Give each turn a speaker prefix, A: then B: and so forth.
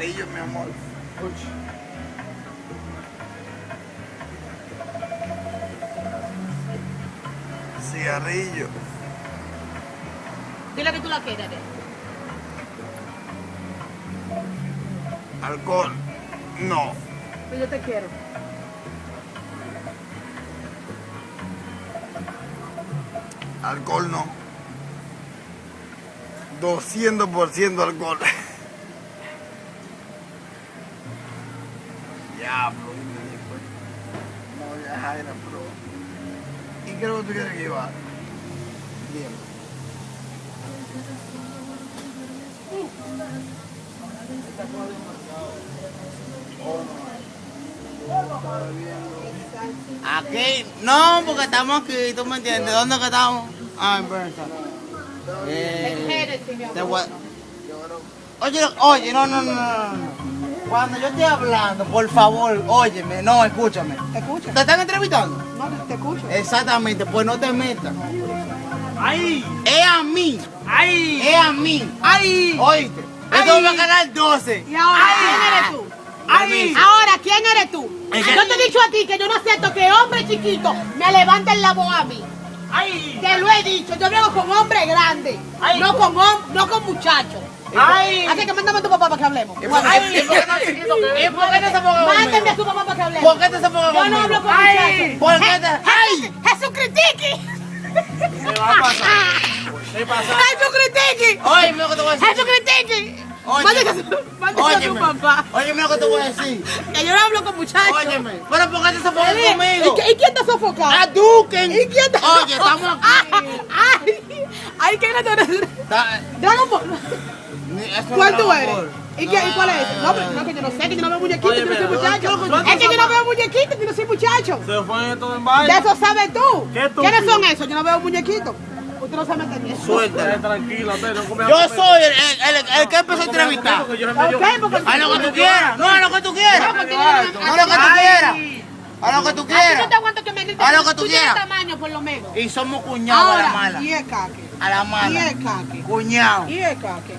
A: Cigarrillo, mi amor. Cigarrillo.
B: Dile que tú la quieres.
A: Alcohol. No.
B: Pues yo te quiero.
A: Alcohol no. 200% alcohol. Diablo, dime después. No, ya Jaira, pero. ¿Y qué es lo que tú quieres que yo haga? Dime.
C: Aquí, no, porque estamos aquí, ¿tú me entiendes? ¿Dónde que estamos? Ah, en Burnside. Oye, no. Cuando yo estoy hablando, por favor, óyeme, no, escúchame.
B: ¿Te escucho?
C: ¿Te están entrevistando?
B: No, te escucho.
C: Exactamente, pues no te metas.
D: ¡Ay!
C: Es a mí,
D: ¡Ay!
C: es a mí.
D: ¡Ay!
C: Oíste,
D: Ay.
C: esto va a ganar 12.
B: ¿Y ahora
D: Ay.
B: quién eres tú?
D: ¡Ay!
B: Ahora, ¿quién eres tú?
C: Es que-
B: Yo te he dicho a ti que yo no acepto que hombres chiquitos me levanten la voz a mí.
D: ¡Ay!
B: Te lo he dicho, yo hablo con hombres grandes,
D: Ay.
B: no con muchachos.
D: ¡Ay!
B: Así que mándame a tu papá para que hablemos.
C: ¿Y por qué no se ponga
B: Mándame
C: conmigo?
B: a tu papá para que hablemos.
C: ¿Por qué te se ponga
B: Yo no hablo
C: conmigo?
B: con
D: Ay.
B: muchachos.
C: ¿Por qué te...? ¡Ay!
B: ¡Jesucristiqui!
D: ¿Qué va a pasar? ¿Qué pasa?
B: ¡Jesucristiqui!
C: Oye, mira lo que te voy a decir.
B: ¡Jesucristiqui!
C: Oye,
B: Mándame a tu
C: óyeme,
B: papá.
C: oye, mira lo que te voy a decir.
B: Que yo no hablo con muchachos.
C: Óyeme, pero ¿por qué te se ponga
B: Oye,
C: conmigo?
B: ¿Y quién te sofoca?
C: ¡A Duken!
B: ¿Y quién te
C: Oye, estamos aquí.
B: ¡Ay, qué grande!
C: Está-
B: Dragon Ball.
C: eso no
B: ¿Cuál
C: es
B: tú
C: Dragon
B: eres?
C: Ball.
B: ¿Y
C: No,
B: cuál es ese? No, pero no, que yo no sé, que yo no veo muñequitos,
D: Oye,
B: que yo no soy
D: pero,
B: muchacho.
D: ¿qué
B: Es que yo no veo muñequitos, que yo no soy muchacho.
D: Se fue todo en
B: De
D: baile.
B: eso sabes tú.
D: ¿Qué tú
B: ¿Quiénes son
D: piensas?
B: esos? Yo no veo muñequitos. Usted no se mete en eso.
C: Suéltala.
D: Tranquila, no come
C: Yo soy el que empezó a entrevistar.
B: Ok, porque...
C: Haz lo que tú quieras. No, haz lo que tú quieras.
B: No, porque
C: Haz lo que tú quieras. Haz lo que tú
B: A ti no
C: quieras.
B: te aguanto que me grites.
C: Haz lo que tú
B: tienes
C: quieras.
B: tamaño, por lo menos.
C: Y somos cuñados a la
B: Ahora,
C: mala.
B: y el caque.
C: A la
B: Y
C: mala.
B: el caque.
C: Cuñado.
B: Y el caque.